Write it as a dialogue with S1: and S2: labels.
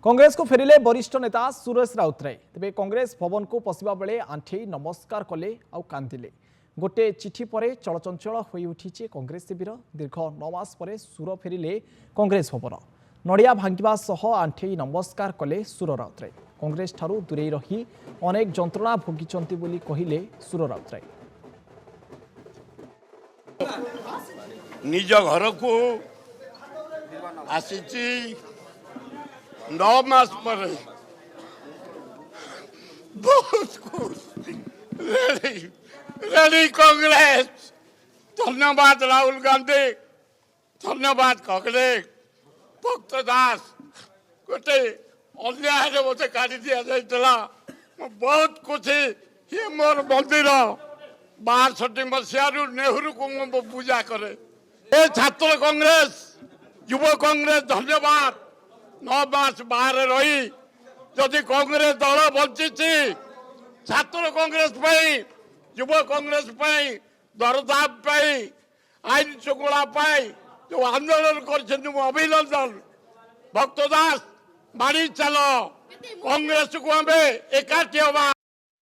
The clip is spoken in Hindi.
S1: कांग्रेस को फेरिले वरिष्ठ नेता सुरेश राउतराय तेज कांग्रेस भवन को पशिबा बेले आंठे नमस्कार कले आउ कांदिले गोटे चिठी पर चलचंचल हो उठी कांग्रेस शिविर दीर्घ 9 मास पर सुर फेरिले कांग्रेस भवन नड़िया भांगा सह आंठे नमस्कार कले सुर राउतराय कांग्रेस ठारू दूरे रही अनेक जंत्रणा भोगिंट बोली कहले सुर राउतराय।
S2: निज घर को आसी 9 मास पर बहुत खुश रेडी कांग्रेस। धन्यवाद राहुल गांधी, धन्यवाद कांग्रेस। भक्त दास गोटे अन्याय मत काढ़ी दि जाइला बहुत खुशी। ये मोर मंदिर 62 मसीह नेहरू को मु पूजा करे। ए छात्र कांग्रेस युव कांग्रेस धन्यवाद। 9 मास बाहर रही जदि कांग्रेस दल बंची छात्र कांग्रेस युव कांग्रेस दरदाम आईन श्रृंखला जो आंदोलन कर अभिनंदन। भक्त दास मारी चलो कांग्रेस को हमें एकाठी हवा।